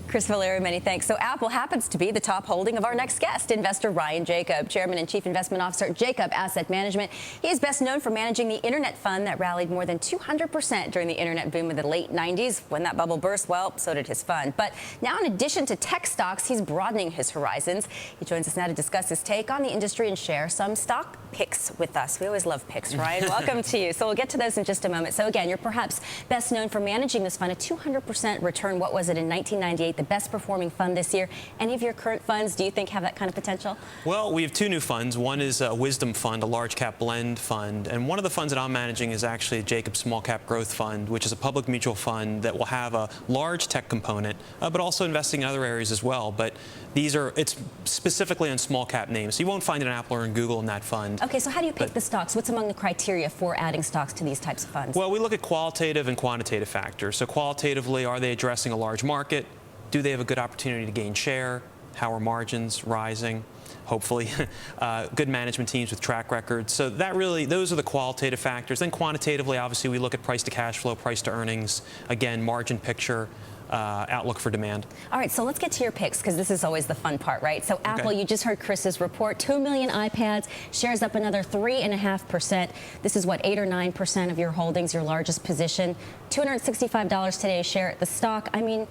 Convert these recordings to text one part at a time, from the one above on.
Chris Valerio, many thanks. So Apple happens to be the top holding of our next guest, investor Ryan Jacob, Chairman and Chief Investment Officer at Jacob Asset Management. He is best known for managing the Internet fund that rallied more than 200% during the Internet boom of the late 90s. When that bubble burst, well, so did his fund. But now, in addition to tech stocks, he's broadening his horizons. He joins us now to discuss his take on the industry and share some stock picks with us. We always love picks, Ryan. Welcome to you. So we'll get to those in just a moment. So again, you're perhaps best known for managing this fund, a 200% return. What was it in 1998? The best performing fund this year. Any of your current funds, do you think, have that kind of potential? Well, we have two new funds. One is a Wisdom Fund, a large cap blend fund. And one of the funds that I'm managing is actually a Jacob Small Cap Growth Fund, which is a public mutual fund that will have a large tech component, but also investing in other areas as well. But it's specifically on small cap names. So you won't find an Apple or a Google in that fund. Okay, so how do you pick the stocks? What's among the criteria for adding stocks to these types of funds? Well, we look at qualitative and quantitative factors. So qualitatively, are they addressing a large market? Do they have a good opportunity to gain share? How are margins rising? Hopefully, good management teams with track records. So those are the qualitative factors. Then quantitatively, obviously, we look at price to cash flow, price to earnings, again, margin picture, outlook for demand. All right, so let's get to your picks, because this is always the fun part, right? So Apple, you just heard Chris's report, 2 million iPads, shares up another 3.5%. This is what, 8 or 9% of your holdings, your largest position. $265 today a share at the stock. I mean,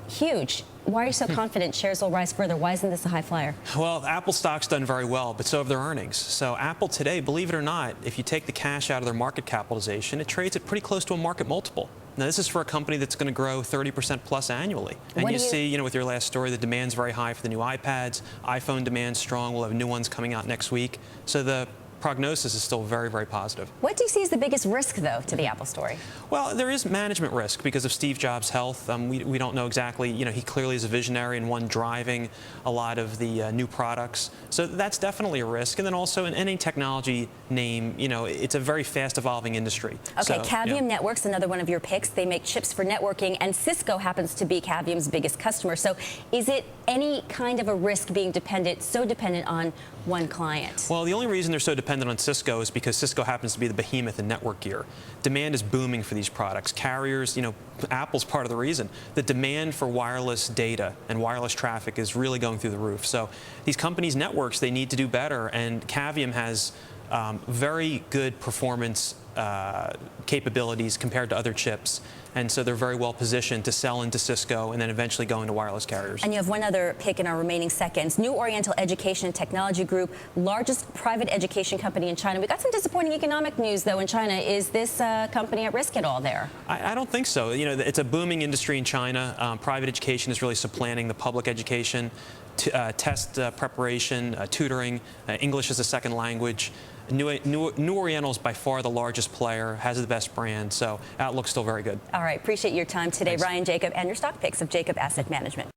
huge. Why are you so confident shares will rise further? Why isn't this a high flyer? Well, Apple stock's done very well, but so have their earnings. So Apple today, believe it or not, if you take the cash out of their market capitalization, it trades at pretty close to a market multiple. Now, this is for a company that's going to grow 30% plus annually. And you see, with your last story, the demand's very high for the new iPads. iPhone demand's strong. We'll have new ones coming out next week. So the prognosis is still very, very positive. What do you see as the biggest risk, though, to the Apple story? Well, there is management risk because of Steve Jobs' health. We don't know exactly. He clearly is a visionary and one driving a lot of the new products. So that's definitely a risk. And then also in any technology name, it's a very fast-evolving industry. Okay, so, Cavium Networks, another one of your picks. They make chips for networking, and Cisco happens to be Cavium's biggest customer. So is it any kind of a risk being so dependent on one client? Well, the only reason they're so dependent on Cisco is because Cisco happens to be the behemoth in network gear. Demand is booming for these products. Carriers, Apple's part of the reason. The demand for wireless data and wireless traffic is really going through the roof. So these companies' networks, they need to do better, and Cavium has very good performance capabilities compared to other chips. And so they're very well positioned to sell into Cisco and then eventually go into wireless carriers. And you have one other pick in our remaining seconds. New Oriental Education and Technology Group, largest private education company in China. We got some disappointing economic news, though, in China. Is this company at risk at all there? I don't think so. It's a booming industry in China. Private education is really supplanting the public education. Test preparation, tutoring, English as a second language. New Oriental is by far the largest player, has the best brand, so outlook's still very good. All right, appreciate your time today, Thanks. Ryan Jacob, and your stock picks of Jacob Asset Management.